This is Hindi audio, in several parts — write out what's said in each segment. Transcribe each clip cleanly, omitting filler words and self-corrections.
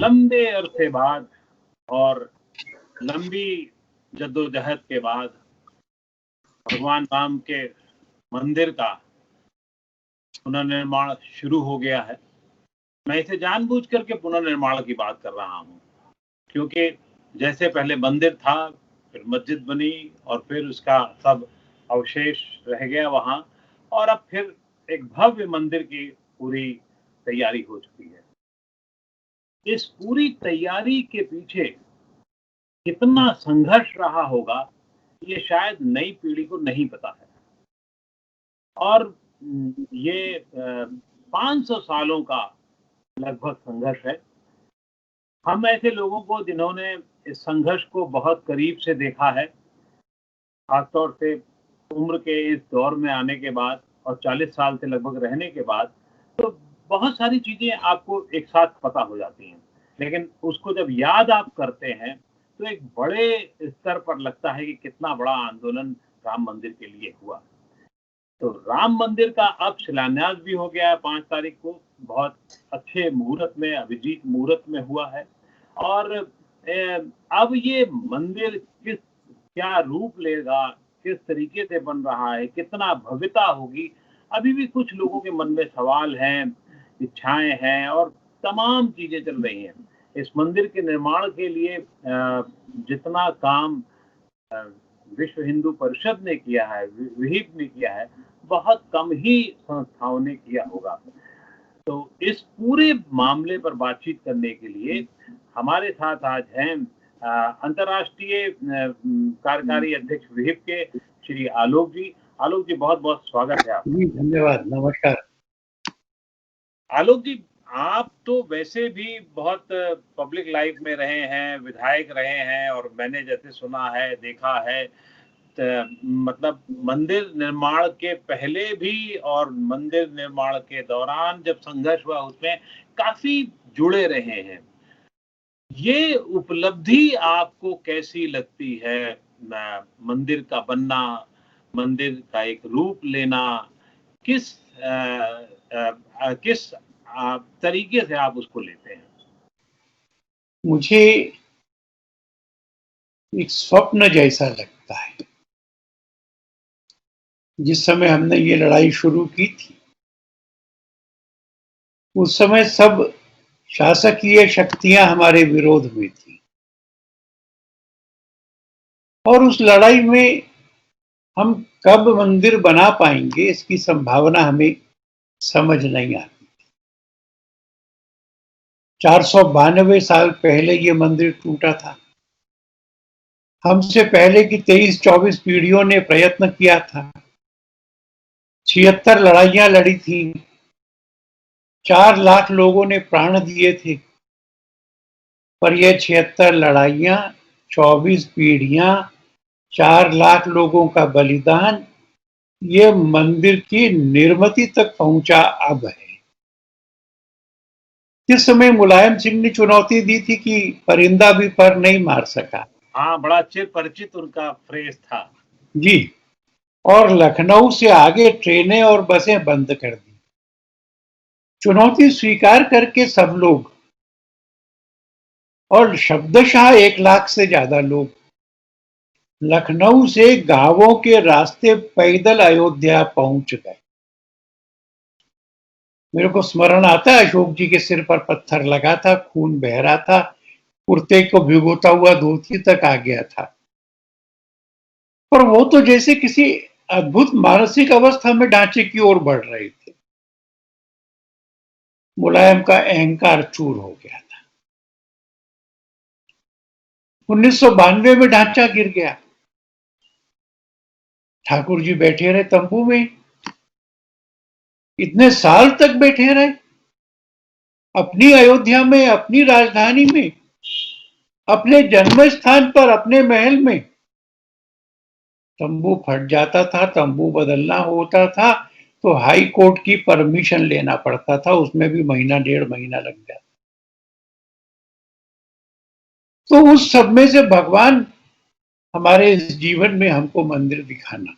लंबे अरसे बाद और लंबी जद्दोजहद के बाद भगवान राम के मंदिर का पुनर्निर्माण शुरू हो गया है। मैं इसे जानबूझ करके पुनर्निर्माण की बात कर रहा हूँ, क्योंकि जैसे पहले मंदिर था, फिर मस्जिद बनी और फिर उसका सब अवशेष रह गया वहाँ, और अब फिर एक भव्य मंदिर की पूरी तैयारी हो चुकी है। इस पूरी तैयारी के पीछे कितना संघर्ष रहा होगा, ये शायद नई पीढ़ी को नहीं पता है। और ये 500 सालों का लगभग संघर्ष है। हम ऐसे लोगों को जिन्होंने इस संघर्ष को बहुत करीब से देखा है, खासतौर से उम्र के इस दौर में आने के बाद और 40 साल से लगभग रहने के बाद, तो बहुत सारी चीज़ें आपको एक साथ पता हो जाती हैं। लेकिन उसको जब याद आप करते हैं, तो एक बड़े स्तर पर लगता है कि कितना बड़ा आंदोलन राम मंदिर के लिए हुआ। तो राम मंदिर का अब शिलान्यास भी हो गया है 5 तारीख को, बहुत अच्छे मुहूर्त में, अभिजीत मुहूर्त में हुआ है। और अब ये मंदिर क्या रूप लेगा, किस तरीके से बन रहा है, कितना भव्यता होगी, अभी भी कुछ लोगों के मन में सवाल हैं, इच्छाएँ हैं और तमाम चीज़ें चल रही हैं। इस मंदिर के निर्माण के लिए जितना काम अ, विश्व हिंदू परिषद ने किया है, विहिप ने किया है, बहुत कम ही संस्थाओं ने किया होगा। तो इस पूरे मामले पर बातचीत करने के लिए हमारे साथ आज हैं अंतर्राष्ट्रीय कार्यकारी अध्यक्ष विहिप के श्री आलोक जी। आलोक जी, बहुत-बहुत स्वागत है आपका। जी, धन्यवाद, नमस्कार। आलोक जी, आप तो वैसे भी बहुत पब्लिक लाइफ में रहे हैं, विधायक रहे हैं और मैंने जैसे सुना है, देखा है, मतलब मंदिर निर्माण के पहले भी और मंदिर निर्माण के दौरान जब संघर्ष हुआ उसमें काफ़ी जुड़े रहे हैं। ये उपलब्धि आपको कैसी लगती है? मंदिर का बनना, मंदिर का एक रूप लेना, किस किस तरीके से आप उसको लेते हैं? मुझे एक स्वप्न जैसा लगता है। जिस समय हमने ये लड़ाई शुरू की थी, उस समय सब शासकीय शक्तियां हमारे विरोध में थी और उस लड़ाई में हम कब मंदिर बना पाएंगे इसकी संभावना हमें समझ नहीं आती। 492 साल पहले ये मंदिर टूटा था। हमसे पहले की 23-24 पीढ़ियों ने प्रयत्न किया था। 76 लड़ाइयां लड़ी थी। 4 लाख लोगों ने प्राण दिए थे। पर ये 76 लड़ाइयां, 24 पीढ़ियां, 4 लाख लोगों का बलिदान, ये मंदिर की निर्मिति तक पहुंचा अब है। किस समय मुलायम सिंह ने चुनौती दी थी कि परिंदा भी पर नहीं मार सका। हाँ, बड़ा चिर परिचित उनका फ्रेज था। जी, और लखनऊ से आगे ट्रेनें और बसें बंद कर दी। चुनौती स्वीकार करके सब लोग, और शब्दशः 1 लाख से ज्यादा लोग लखनऊ से गांवों के रास्ते पैदल अयोध्या पहुंच गए। मेरे को स्मरण आता है, अशोक जी के सिर पर पत्थर लगा था, खून बह रहा था, कुर्ते को भिगोता हुआ धोती तक आ गया था। पर वो तो जैसे किसी अद्भुत मानसिक अवस्था में ढांचे की ओर बढ़ रहे थे। मुलायम का अहंकार चूर हो गया था। 1992 में ढांचा गिर गया। ठाकुर जी बैठे रहे तंबू में, इतने साल तक बैठे रहे, अपनी अयोध्या में, अपनी राजधानी में, अपने जन्म स्थान पर, अपने महल में। तंबू फट जाता था, तंबू बदलना होता था तो हाई कोर्ट की परमिशन लेना पड़ता था, उसमें भी महीना 1.5 महीना लग जाता। तो उस सब में से भगवान हमारे इस जीवन में हमको मंदिर दिखाना,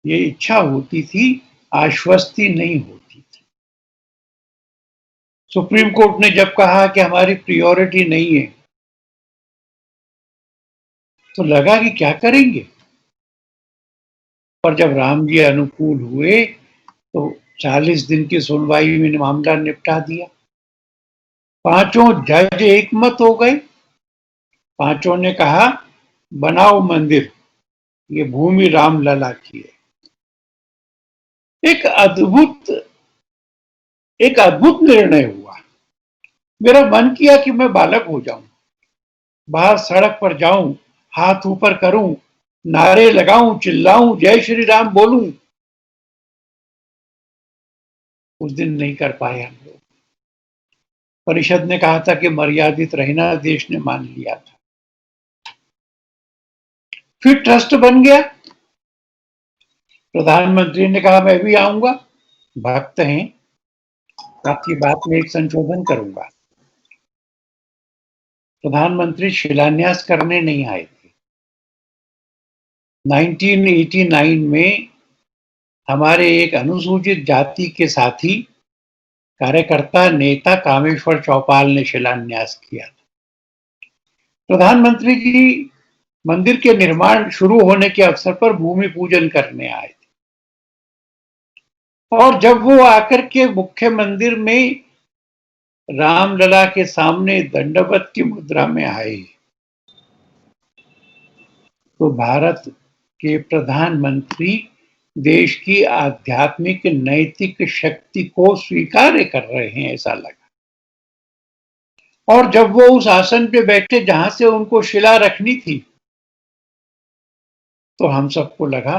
ये इच्छा होती थी, आश्वस्ति नहीं होती थी। सुप्रीम कोर्ट ने जब कहा कि हमारी प्रायोरिटी नहीं है, तो लगा कि क्या करेंगे। पर जब राम जी अनुकूल हुए तो 40 दिन की सुनवाई में मामला निपटा दिया। पांचों जज एक मत हो गए। पांचों ने कहा बनाओ मंदिर, ये भूमि राम लला की है। एक अद्भुत निर्णय हुआ। मेरा मन किया कि मैं बालक हो जाऊं, बाहर सड़क पर जाऊं, हाथ ऊपर करूं, नारे लगाऊं, चिल्लाऊं, जय श्री राम बोलूं। उस दिन नहीं कर पाए हम लोग। परिषद ने कहा था कि मर्यादित रहना, देश ने मान लिया था। फिर ट्रस्ट बन गया। प्रधानमंत्री ने कहा मैं भी आऊंगा, भक्त हैं, आपकी बात में एक संशोधन करूंगा। प्रधानमंत्री शिलान्यास करने नहीं आए थे। 1989 में हमारे एक अनुसूचित जाति के साथी, कार्यकर्ता, नेता कामेश्वर चौपाल ने शिलान्यास किया था। प्रधानमंत्री जी मंदिर के निर्माण शुरू होने के अवसर पर भूमि पूजन करने आए थे, और जब वो आकर के मुख्य मंदिर में रामलला के सामने दंडवत की मुद्रा में आए, तो भारत के प्रधानमंत्री देश की आध्यात्मिक नैतिक शक्ति को स्वीकार कर रहे हैं, ऐसा लगा। और जब वो उस आसन पे बैठे जहां से उनको शिला रखनी थी, तो हम सबको लगा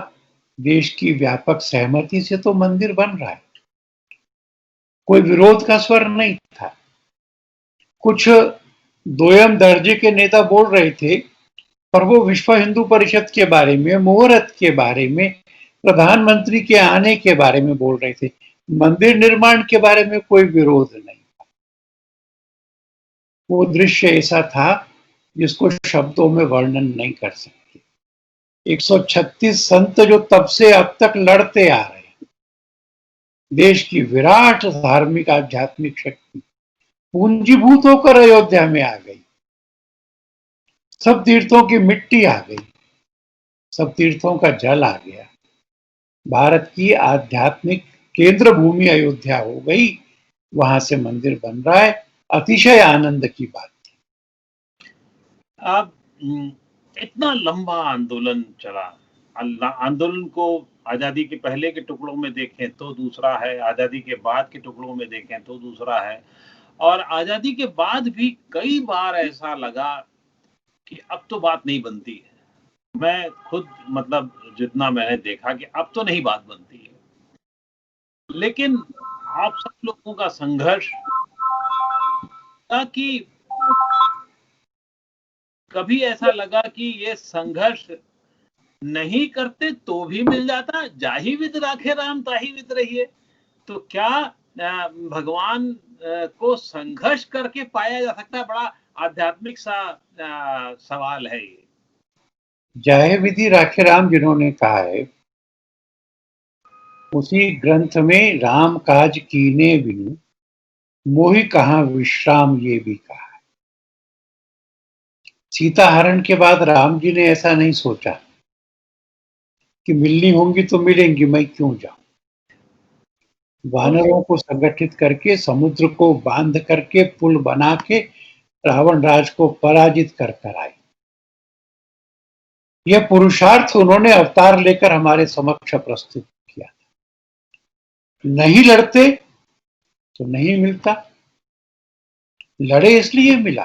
देश की व्यापक सहमति से तो मंदिर बन रहा है, कोई विरोध का स्वर नहीं था। कुछ दोयम दर्जे के नेता बोल रहे थे, पर वो विश्व हिंदू परिषद के बारे में, मुहूर्त के बारे में, प्रधानमंत्री के आने के बारे में बोल रहे थे। मंदिर निर्माण के बारे में कोई विरोध नहीं था। वो दृश्य ऐसा था जिसको शब्दों में वर्णन नहीं कर सकते। 136 संत जो तब से अब तक लड़ते आ रहे हैं, देश की विराट धार्मिक आध्यात्मिक शक्ति पूंजीभूत होकर अयोध्या में आ गई। सब तीर्थों की मिट्टी आ गई, सब तीर्थों का जल आ गया। भारत की आध्यात्मिक केंद्र भूमि अयोध्या हो गई, वहां से मंदिर बन रहा है। अतिशय आनंद की बात थी। अब इतना लंबा आंदोलन चला। आंदोलन को आजादी के पहले के टुकड़ों में देखें तो दूसरा है, आजादी के बाद के टुकड़ों में देखें तो दूसरा है। और आजादी के बाद भी कई बार ऐसा लगा कि अब तो बात नहीं बनती है। मैं खुद मतलब जितना मैंने देखा कि अब तो नहीं बात बनती है, लेकिन आप सब लोगों का संघर्ष कि कभी ऐसा लगा कि ये संघर्ष नहीं करते तो भी मिल जाता, जाहि विद राखे राम ताहि विद रहिए। तो क्या भगवान को संघर्ष करके पाया जा सकता है? बड़ा आध्यात्मिक सा सवाल है ये। जाहि विधि राखे राम जिन्होंने कहा है, उसी ग्रंथ में राम काज कीने बिनु मोहि कहां विश्राम, ये भी कहा है। सीता हरण के बाद राम जी ने ऐसा नहीं सोचा कि मिलनी होंगी तो मिलेंगी, मैं क्यों जाऊं। वानरों को संगठित करके, समुद्र को बांध करके, पुल बना के रावण राज को पराजित कर कर आए। यह पुरुषार्थ उन्होंने अवतार लेकर हमारे समक्ष प्रस्तुत किया। नहीं लड़ते तो नहीं मिलता, लड़े इसलिए मिला।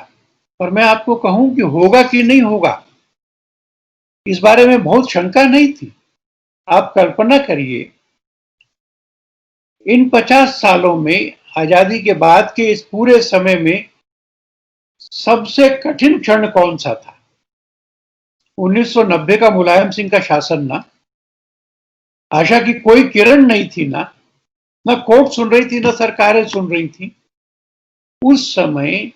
पर मैं आपको कहूं कि होगा कि नहीं होगा, इस बारे में बहुत शंका नहीं थी। आप कल्पना करिए, इन 50 सालों में, आजादी के बाद के इस पूरे समय में सबसे कठिन क्षण कौन सा था? 1990 का मुलायम सिंह का शासन ना, आशा की कोई किरण नहीं थी ना कोर्ट सुन रही थी, ना सरकारें सुन रही थी। उस समय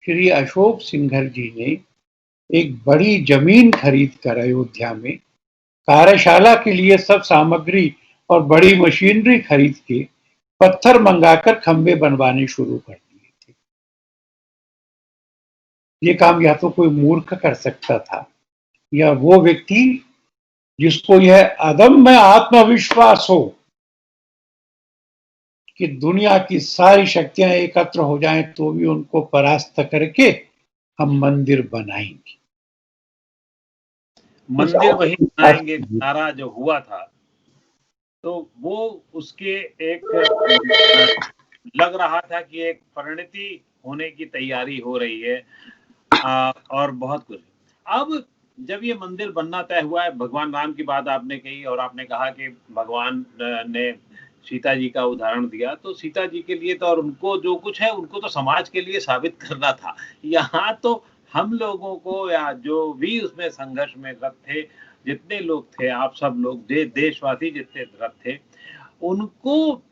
श्री अशोक सिंघल जी ने एक बड़ी जमीन खरीद कर अयोध्या में कार्यशाला के लिए सब सामग्री और बड़ी मशीनरी खरीद के पत्थर मंगाकर खंबे बनवाने शुरू कर दिए। ये काम या तो कोई मूर्ख कर सकता था, या वो व्यक्ति जिसको यह अदम्य आत्मविश्वास हो कि दुनिया की सारी शक्तियां एकत्र हो जाएं तो भी उनको परास्त करके हम मंदिर बनाएंगे। मंदिर वही बनाएंगे नारा जो हुआ था, तो वो उसके एक लग रहा था कि एक परिणति होने की तैयारी हो रही है, और बहुत कुछ। अब जब ये मंदिर बनना तय हुआ है, भगवान राम की बात आपने कही और आपने कहा कि भगवान ने सीता जी का उदाहरण दिया, तो सीता जी के लिए तो और उनको जो कुछ है उनको तो समाज के लिए साबित करना था। यहाँ तो हम लोगों को, या जो भी उसमें संघर्ष में रत थे, जितने लोग थे, आप सब लोग देशवासी जितने रत थे, उनको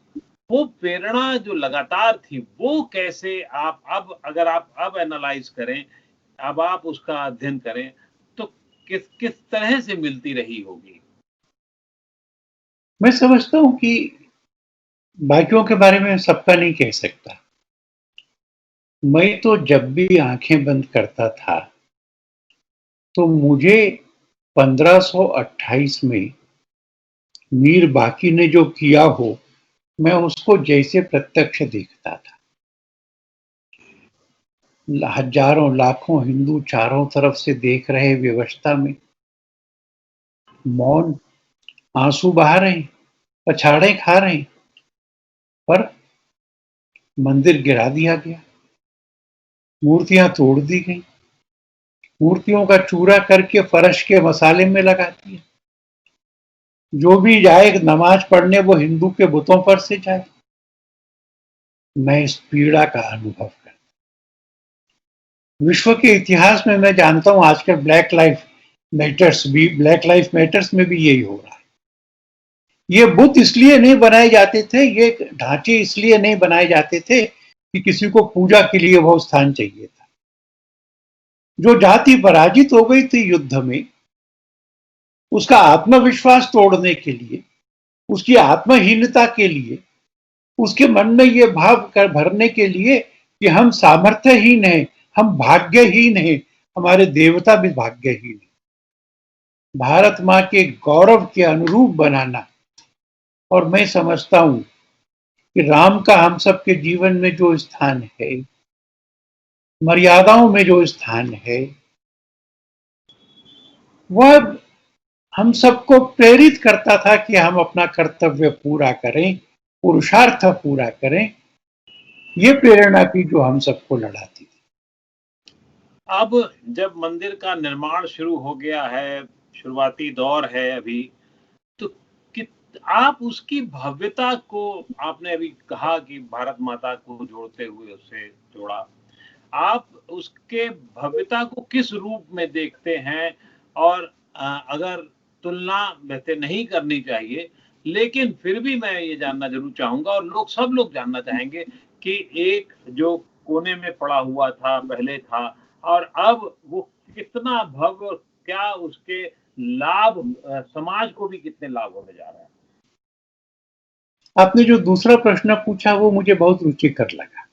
वो प्रेरणा जो लगातार थी, वो कैसे आप अब अगर आप अब एनालाइज करें, अब आप उसका अध्ययन करें, तो किस किस तरह से मिलती रही होगी? मैं समझता हूं कि बाकियों के बारे में सबका नहीं कह सकता। मैं तो जब भी आंखें बंद करता था तो मुझे 1528 में मीर बाकी ने जो किया हो, मैं उसको जैसे प्रत्यक्ष देखता था। हजारों लाखों हिंदू चारों तरफ से देख रहे व्यवस्था में मौन, आंसू बहा रहे, पछाड़े खा रहे, पर मंदिर गिरा दिया गया, मूर्तियां तोड़ दी गई, मूर्तियों का चूरा करके फर्श के मसाले में लगा दिया। जो भी जाए नमाज पढ़ने वो हिंदू के बुतों पर से जाए। मैं इस पीड़ा का अनुभव करता, विश्व के इतिहास में मैं जानता हूं आजकल ब्लैक लाइफ मैटर्स में भी यही हो रहा है। ये बुत इसलिए नहीं बनाए जाते थे, ये ढांचे इसलिए नहीं बनाए जाते थे कि किसी को पूजा के लिए वो स्थान चाहिए था। जो जाति पराजित हो गई थी युद्ध में, उसका आत्मविश्वास तोड़ने के लिए, उसकी आत्महीनता के लिए, उसके मन में ये भाव कर भरने के लिए कि हम सामर्थ्यहीन हैं, हम भाग्यहीन हैं, हमारे देवता भी भाग्यहीन हैं, भारत मां के गौरव के अनुरूप बनाना। और मैं समझता हूं कि राम का हम सबके जीवन में जो स्थान है, मर्यादाओं में जो स्थान है, वह हम सबको प्रेरित करता था कि हम अपना कर्तव्य पूरा करें, पुरुषार्थ पूरा करें। ये प्रेरणा थी जो हम सबको लड़ाती थी। अब जब मंदिर का निर्माण शुरू हो गया है, शुरुआती दौर है अभी, तो कि आप उसकी भव्यता को, आपने अभी कहा कि भारत माता को जोड़ते हुए उससे जोड़ा, आप उसके भव्यता को किस रूप में देखते हैं? और अगर तुलना वैसे नहीं करनी चाहिए, लेकिन फिर भी मैं ये जानना जरूर चाहूंगा, और सब लोग जानना चाहेंगे कि एक जो कोने में पड़ा हुआ था पहले था, और अब वो कितना भव्य, क्या उसके लाभ समाज को भी कितने लाभ होने जा रहे हैं? आपने जो दूसरा प्रश्न पूछा वो मुझे बहुत रुचिकर लगा।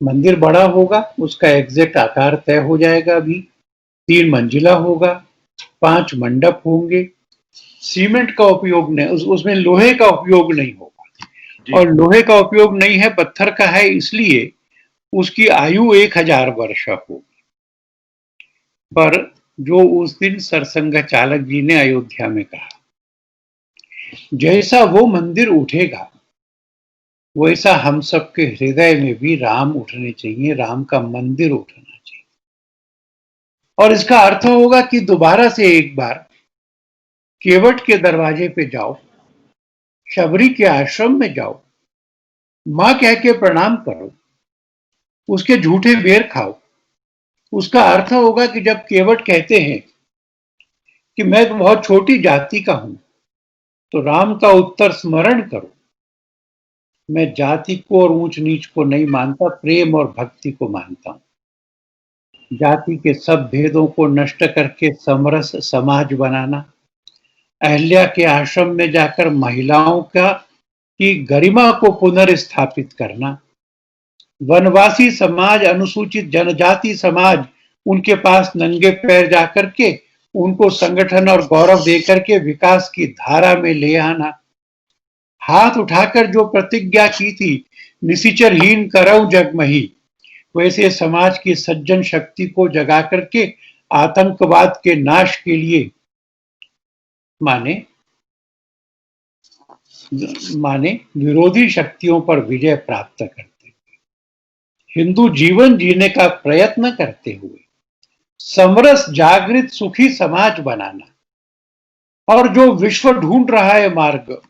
मंदिर बड़ा होगा, उसका एग्जैक्ट आकार तय हो जाएगा। अभी 3 मंजिला होगा, 5 मंडप होंगे, सीमेंट का उपयोग नहीं, उसमें लोहे का उपयोग नहीं होगा। और लोहे का उपयोग नहीं है, पत्थर का है, इसलिए उसकी आयु 1000 वर्ष होगी। पर जो उस दिन सरसंघ चालक जी ने अयोध्या में कहा, जैसा वो मंदिर उठेगा वैसा हम सबके हृदय में भी राम उठने चाहिए, राम का मंदिर उठना चाहिए। और इसका अर्थ होगा कि दोबारा से एक बार केवट के दरवाजे पे जाओ, शबरी के आश्रम में जाओ, मां कह के प्रणाम करो, उसके झूठे बेर खाओ। उसका अर्थ होगा कि जब केवट कहते हैं कि मैं तो बहुत छोटी जाति का हूं, तो राम का उत्तर स्मरण करो, मैं जाति को और ऊंच नीच को नहीं मानता, प्रेम और भक्ति को मानता हूं। जाति के सब भेदों को नष्ट करके समरस समाज बनाना, अहिल्या के आश्रम में जाकर महिलाओं की गरिमा को पुनर्स्थापित करना, वनवासी समाज, अनुसूचित जनजाति समाज उनके पास नंगे पैर जाकर के उनको संगठन और गौरव देकर के विकास की धारा में ले आना। हाथ उठाकर जो प्रतिज्ञा की थी, निशिचरहीन करऊ जगमही, वैसे समाज की सज्जन शक्ति को जगा करके आतंकवाद के नाश के लिए माने माने विरोधी शक्तियों पर विजय प्राप्त करते हुए, हिंदू जीवन जीने का प्रयत्न करते हुए समरस जागृत सुखी समाज बनाना। और जो विश्व ढूंढ रहा है मार्ग,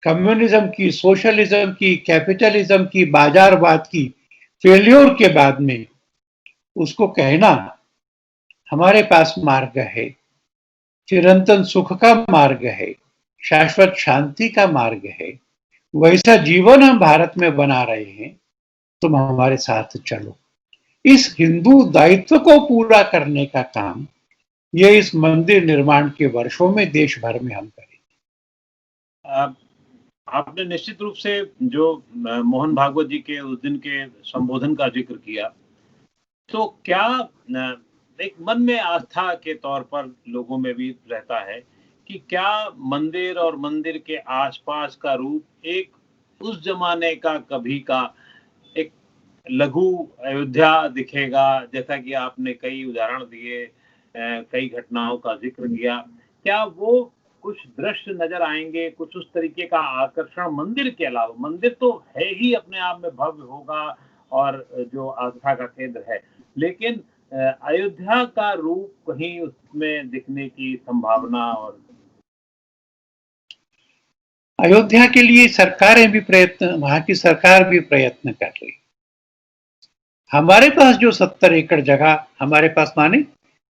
कम्युनिज्म की, सोशलिज्म की, कैपिटलिज्म की, बाजारवाद की फेल्योर के बाद में, उसको कहना हमारे पास मार्ग है, चिरंतन सुख का मार्ग है, शाश्वत शांति का मार्ग है, वैसा जीवन हम भारत में बना रहे हैं, तुम हमारे साथ चलो। इस हिंदू दायित्व को पूरा करने का काम ये इस मंदिर निर्माण के वर्षों में देश भर में हम करेंगे। आपने निश्चित रूप से जो मोहन भागवत जी के उस दिन के संबोधन का जिक्र किया, तो क्या एक मन में आस्था के तौर पर लोगों में भी रहता है कि क्या मंदिर और मंदिर के आसपास का रूप एक उस जमाने का कभी का एक लघु अयोध्या दिखेगा, जैसा कि आपने कई उदाहरण दिए, कई घटनाओं का जिक्र किया, क्या वो कुछ दृश्य नजर आएंगे, कुछ उस तरीके का आकर्षण मंदिर के अलावा? मंदिर तो है ही अपने आप में भव्य होगा और जो आस्था का केंद्र है, लेकिन अयोध्या का रूप कहीं उसमें दिखने की संभावना? और अयोध्या के लिए सरकारें भी प्रयत्न, वहां की सरकार भी प्रयत्न कर रही। हमारे पास जो 70 एकड़ जगह हमारे पास माने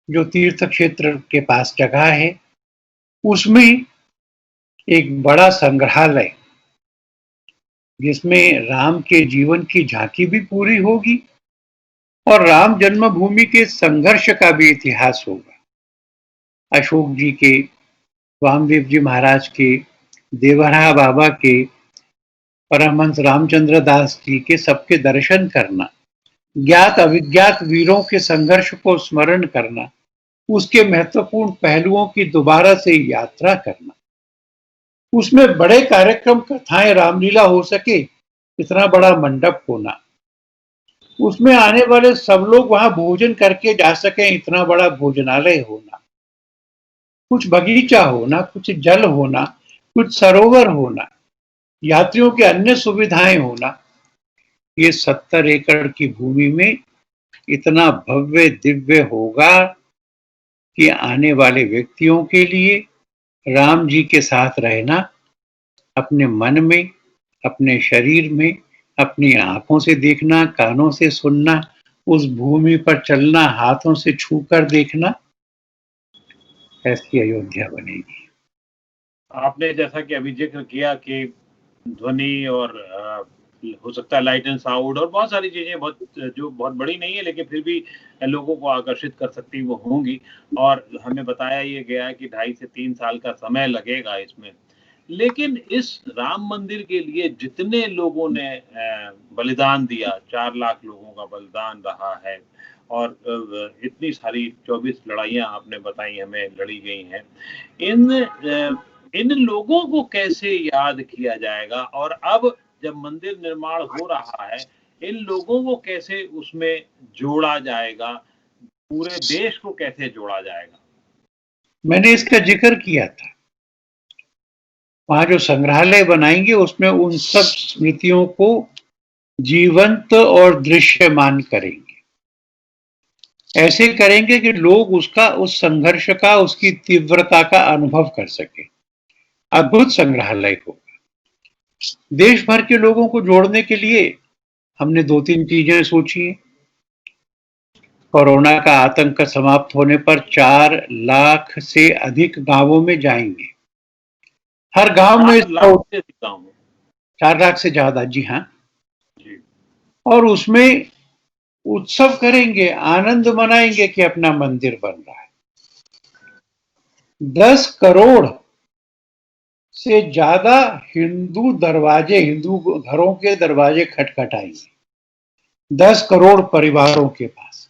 जो तीर्थ क्षेत्र के पास जगह है, उसमें एक बड़ा संग्रहालय जिसमें राम के जीवन की झांकी भी पूरी होगी और राम जन्मभूमि के संघर्ष का भी इतिहास होगा। अशोक जी के, वामदेव जी महाराज के, देवरा बाबा के, परमहंस रामचंद्र दास जी के, सबके दर्शन करना, ज्ञात अविज्ञात वीरों के संघर्ष को स्मरण करना, उसके महत्वपूर्ण पहलुओं की दोबारा से यात्रा करना, उसमें बड़े कार्यक्रम, कथाएं, रामलीला हो सके, इतना बड़ा मंडप होना, उसमें आने वाले सब लोग वहां भोजन करके जा सके, इतना बड़ा भोजनालय होना, कुछ बगीचा होना, कुछ जल होना, कुछ सरोवर होना, यात्रियों की अन्य सुविधाएं होना, ये 70 एकड़ की भूमि में इतना भव्य दिव्य होगा कि आने वाले व्यक्तियों के लिए राम जी के साथ रहना, अपने मन में, अपने शरीर में, अपनी आंखों से देखना, कानों से सुनना, उस भूमि पर चलना, हाथों से छूकर देखना, ऐसी अयोध्या बनेगी। आपने जैसा कि अभी जिक्र किया कि ध्वनि और हो सकता है लाइट एंड साउंड और बहुत सारी चीजें जो बहुत बड़ी नहीं है, लेकिन फिर भी लोगों को आकर्षित कर सकती वो होंगी, और हमें बताया ये गया है कि 2.5 से 3 साल का समय लगेगा इसमें। लेकिन इस राम मंदिर के लिए जितने लोगों ने बलिदान दिया, 4 लाख लोगों का बलिदान रहा है, और इतनी सारी 24 लड़ाइयां आपने बताई हमें लड़ी गई हैं, इन लोगों को कैसे याद किया जाएगा? और अब जब मंदिर निर्माण हो रहा है, इन लोगों को कैसे उसमें जोड़ा जाएगा? पूरे देश को कैसे जोड़ा जाएगा? मैंने इसका जिक्र किया था। वहां जो संग्रहालय बनाएंगे उसमें उन सब स्मृतियों को जीवंत और दृश्यमान करेंगे। ऐसे करेंगे कि लोग उसका, उस संघर्ष का, उसकी तीव्रता का अनुभव कर सके। अद्भुत संग्रहालय होगा। देश भर के लोगों को जोड़ने के लिए हमने 2-3 चीजें सोची हैं। कोरोना का आतंक समाप्त होने पर 4 लाख से अधिक गांवों में जाएंगे। हर गांव में 4 लाख से ज्यादा, जी हाँ। और उसमें उत्सव करेंगे, आनंद मनाएंगे कि अपना मंदिर बन रहा है। 10 करोड़ से ज्यादा हिंदू दरवाजे, हिंदू घरों के दरवाजे खटखटाएंगे। 10 करोड़ परिवारों के पास,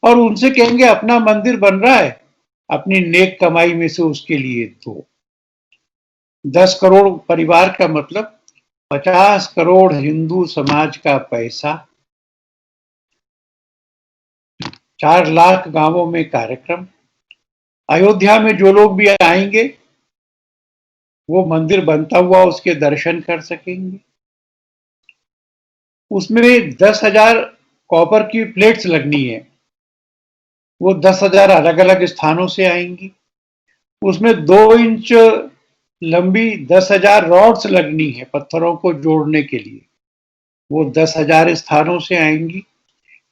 और उनसे कहेंगे अपना मंदिर बन रहा है, अपनी नेक कमाई में से उसके लिए दो। 10 करोड़ परिवार का मतलब 50 करोड़ हिंदू समाज का पैसा, 4 लाख गांवों में कार्यक्रम। अयोध्या में जो लोग भी आएंगे वो मंदिर बनता हुआ उसके दर्शन कर सकेंगे। उसमें 10,000 कॉपर की प्लेट्स लगनी है, वो 10,000 अलग अलग स्थानों से आएंगी। उसमें 2 इंच लंबी 10,000 रॉड्स लगनी है पत्थरों को जोड़ने के लिए, वो 10,000 स्थानों से आएंगी।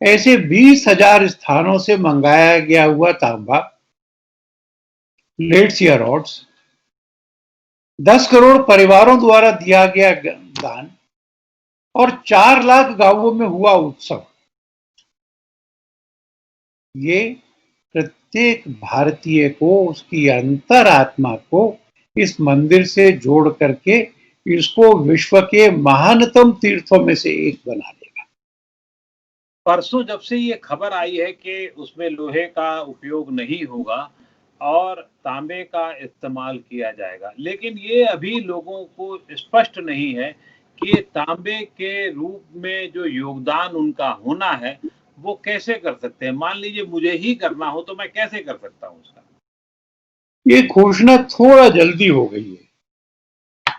ऐसे 20,000 स्थानों से मंगाया गया हुआ तांबा, प्लेट्स या रॉड्स, 10 करोड़ परिवारों द्वारा दिया गया दान, और 4 लाख गांवों में हुआ उत्सव। ये प्रत्येक भारतीय को, उसकी अंतरात्मा को इस मंदिर से जोड़ करके इसको विश्व के महानतम तीर्थों में से एक बना देगा। परसों जब से ये खबर आई है कि उसमें लोहे का उपयोग नहीं होगा और तांबे का इस्तेमाल किया जाएगा, लेकिन ये अभी लोगों को स्पष्ट नहीं है कि तांबे के रूप में जो योगदान उनका होना है वो कैसे कर सकते हैं। मान लीजिए मुझे ही करना हो तो मैं कैसे कर सकता हूँ उसका? ये घोषणा थोड़ा जल्दी हो गई है,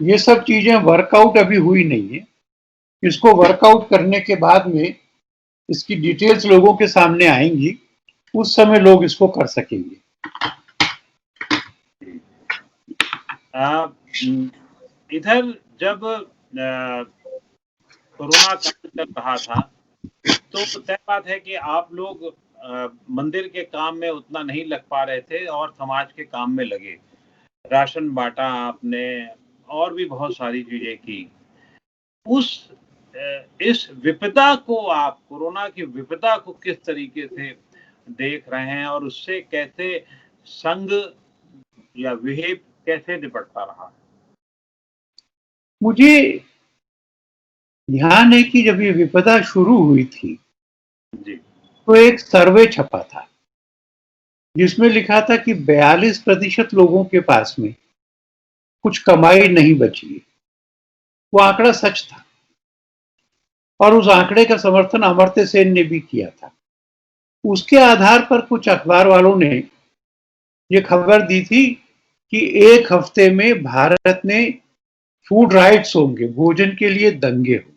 ये सब चीजें वर्कआउट अभी हुई नहीं है। इसको वर्कआउट करने के बाद में इसकी डिटेल्स लोगों के सामने आएंगी, उस समय लोग इसको कर सकेंगे। इधर जब कोरोना काल चल रहा था तो तय बात है कि आप लोग मंदिर के काम में उतना नहीं लग पा रहे थे और समाज के काम में लगे, राशन बांटा आपने और भी बहुत सारी चीजें की। इस विपदा को, आप कोरोना की विपदा को किस तरीके से देख रहे हैं और उससे कैसे संघ या विहिप कैसे निपटता रहा? मुझे ध्यान है कि जब ये विपदा शुरू हुई थी जी, तो एक सर्वे छपा था जिसमें लिखा था कि 42% लोगों के पास में कुछ कमाई नहीं बची। वो आंकड़ा सच था और उस आंकड़े का समर्थन अमर्त्य सेन ने भी किया था। उसके आधार पर कुछ अखबार वालों ने ये खबर दी थी कि एक हफ्ते में भारत में फूड राइट्स होंगे, भोजन के लिए दंगे होंगे।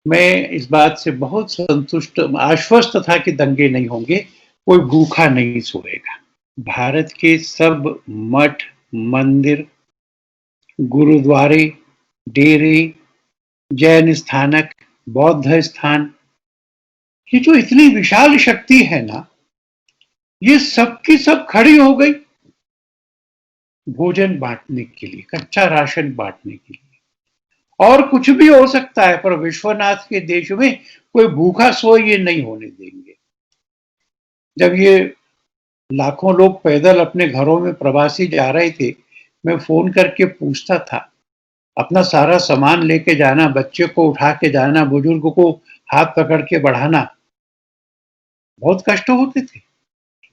मैं इस बात से बहुत संतुष्ट, आश्वस्त था कि दंगे नहीं होंगे, कोई भूखा नहीं सोएगा। भारत के सब मठ, मंदिर, गुरुद्वारे, डेरे, जैन स्थानक, बौद्ध स्थान, ये जो इतनी विशाल शक्ति है ना, ये सब की सब खड़ी हो गई भोजन बांटने के लिए, कच्चा राशन बांटने के लिए। और कुछ भी हो सकता है, पर विश्वनाथ के देश में कोई भूखा सोए ये नहीं होने देंगे। जब ये लाखों लोग पैदल अपने घरों में प्रवासी जा रहे थे, मैं फोन करके पूछता था, अपना सारा सामान लेके जाना, बच्चे को उठा के जाना, बुजुर्ग को हाथ पकड़ के बढ़ाना, बहुत कष्ट होते थे।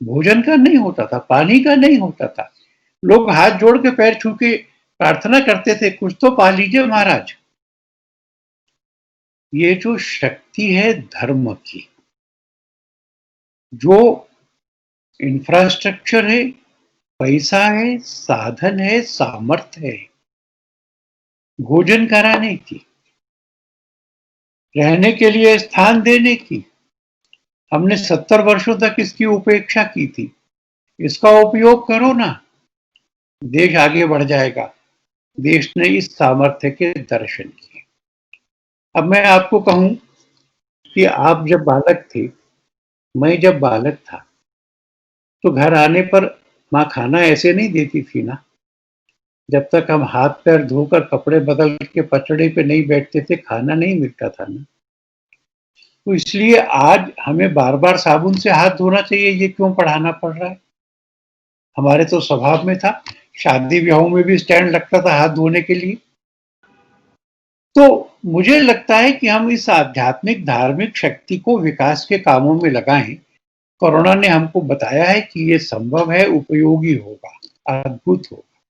भोजन का नहीं होता था, पानी का नहीं होता था। लोग हाथ जोड़ के पैर छू के प्रार्थना करते थे, कुछ तो पा लीजिए महाराज। ये जो शक्ति है धर्म की, जो इंफ्रास्ट्रक्चर है, पैसा है, साधन है, सामर्थ्य है भोजन कराने की, रहने के लिए स्थान देने की, हमने 70 वर्षों तक इसकी उपेक्षा की थी। इसका उपयोग करो ना, देश आगे बढ़ जाएगा। देश ने इस सामर्थ्य के दर्शन किए। अब मैं आपको कहूं कि आप जब बालक थे, मैं जब बालक था, तो घर आने पर माँ खाना ऐसे नहीं देती थी ना। जब तक हम हाथ पैर धोकर कपड़े बदल के पचड़े पे नहीं बैठते थे, खाना नहीं मिलता था ना। तो इसलिए आज हमें बार बार साबुन से हाथ धोना चाहिए, ये क्यों पढ़ाना पड़ रहा है? हमारे तो स्वभाव में था, शादी ब्याहों में भी स्टैंड लगता था हाथ धोने के लिए। तो मुझे लगता है कि हम इस आध्यात्मिक धार्मिक शक्ति को विकास के कामों में लगाएं। कोरोना ने हमको बताया है कि ये संभव है, उपयोगी होगा, अद्भुत होगा।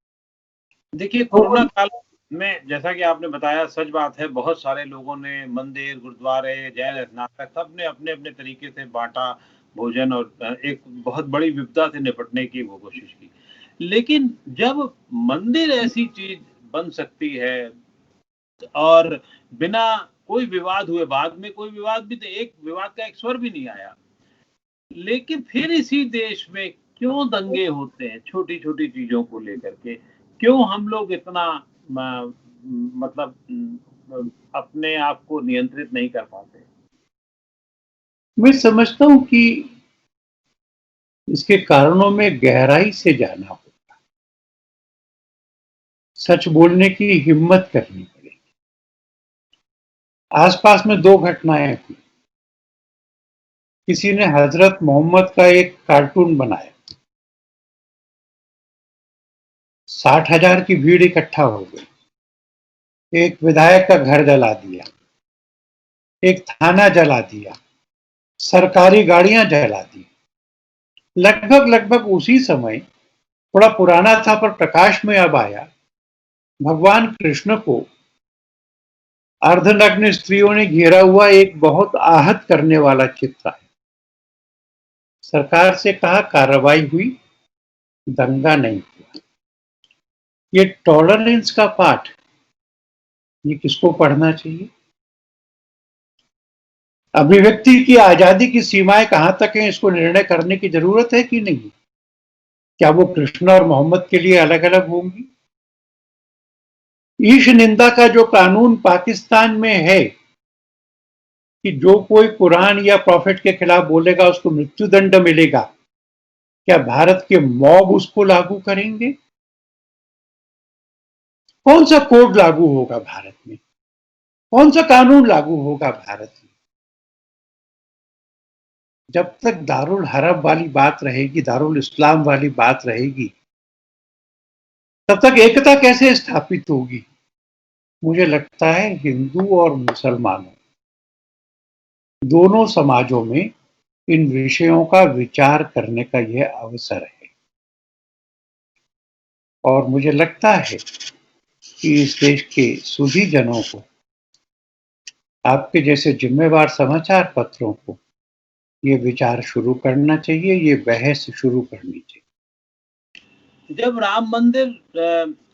देखिए, कोरोना काल में जैसा कि आपने बताया, सच बात है, बहुत सारे लोगों ने मंदिर, गुरुद्वारे, जैन स्नातक सबने अपने-अपने तरीके से बाँटा भोजन और एक बहुत बड़ी विपदा से निपटने की वो कोशिश की। लेकिन जब मंदिर ऐसी चीज़ बन सकती है और बिना कोई विवाद हुए, बाद में कोई विवाद भी, एक विवाद का एक स्वर भी नहीं आया। लेकिन फिर इसी देश में क्यों दंगे होते हैं छोटी-छोटी चीज़ों को लेकर के? क्यों हम लोग इतना मतलब अपने आप को नियंत्रित नहीं कर पाते? मैं समझता हूँ कि इसके कारणों में गहराई से जाना होगा। सच बोलने की हिम्मत करनी पड़ेगी। आसपास में 2 घटनाएं हुई। किसी ने हजरत मोहम्मद का एक कार्टून बनाया। 60,000 की भीड़ इकट्ठा हो गई। एक विधायक का घर जला दिया, एक थाना जला दिया, सरकारी गाड़ियां जला दी। लगभग उसी समय, थोड़ा पुराना था पर प्रकाश में अब आया, भगवान कृष्ण को अर्धनग्न स्त्रियों ने घेरा हुआ एक बहुत आहत करने वाला चित्र है। सरकार से कहा, कार्रवाई हुई, दंगा नहीं हुआ। ये टॉलरेंस का पाठ, ये किसको पढ़ना चाहिए? अभिव्यक्ति की आजादी की सीमाएं कहां तक हैं, इसको निर्णय करने की जरूरत है कि नहीं? क्या वो कृष्ण और मोहम्मद के लिए अलग अलग होंगी? ईश निंदा का जो कानून पाकिस्तान में है कि जो कोई कुरान या प्रॉफिट के खिलाफ बोलेगा उसको मृत्युदंड मिलेगा, क्या भारत के मॉब उसको लागू करेंगे? कौन सा कोड लागू होगा भारत में? कौन सा कानून लागू होगा भारत में? जब तक दारुल हरब वाली बात रहेगी, दारुल इस्लाम वाली बात रहेगी, तब तक एकता कैसे स्थापित होगी? मुझे लगता है हिंदू और मुसलमानों दोनों समाजों में इन विषयों का विचार करने का यह अवसर है। और मुझे लगता है कि इस देश के सुधी जनों को, आपके जैसे जिम्मेवार समाचार पत्रों को ये विचार शुरू करना चाहिए, ये बहस शुरू करनी चाहिए। जब राम मंदिर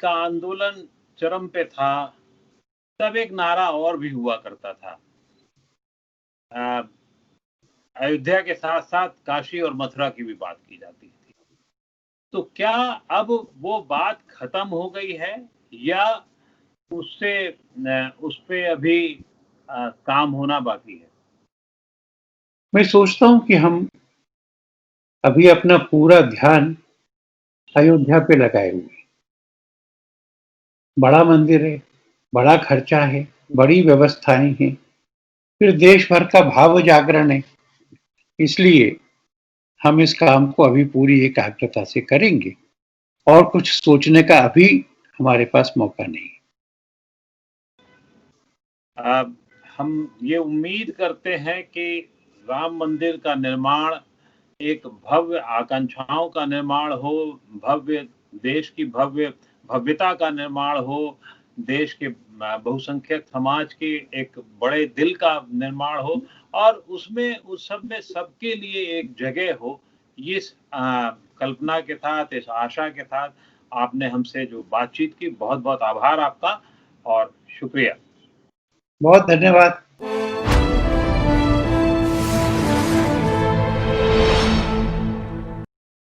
का आंदोलन चरम पे था, तब एक नारा और भी हुआ करता था। अयोध्या के साथ-साथ काशी और मथुरा की भी बात की जाती थी। तो क्या अब वो बात खत्म हो गई है या उससे उस पे अभी काम होना बाकी है? मैं सोचता हूं कि हम अभी अपना पूरा ध्यान अयोध्या पे लगाए हुए हैं। बड़ा मंदिर है, बड़ा खर्चा है, बड़ी व्यवस्थाएं हैं, फिर देश भर का भाव जागरण है। इसलिए हम इस काम को अभी पूरी एकाग्रता से करेंगे और कुछ सोचने का अभी हमारे पास मौका नहीं। हम ये उम्मीद करते हैं कि राम मंदिर का निर्माण एक भव्य आकांक्षाओं का निर्माण हो, भव्य देश की भव्यता का निर्माण हो, देश के बहुसंख्यक समाज के एक बड़े दिल का निर्माण हो और उसमें उस सब में सबके लिए एक जगह हो। इस कल्पना के साथ, इस आशा के साथ आपने हमसे जो बातचीत की, बहुत-बहुत आभार आपका और शुक्रिया। बहुत धन्यवाद।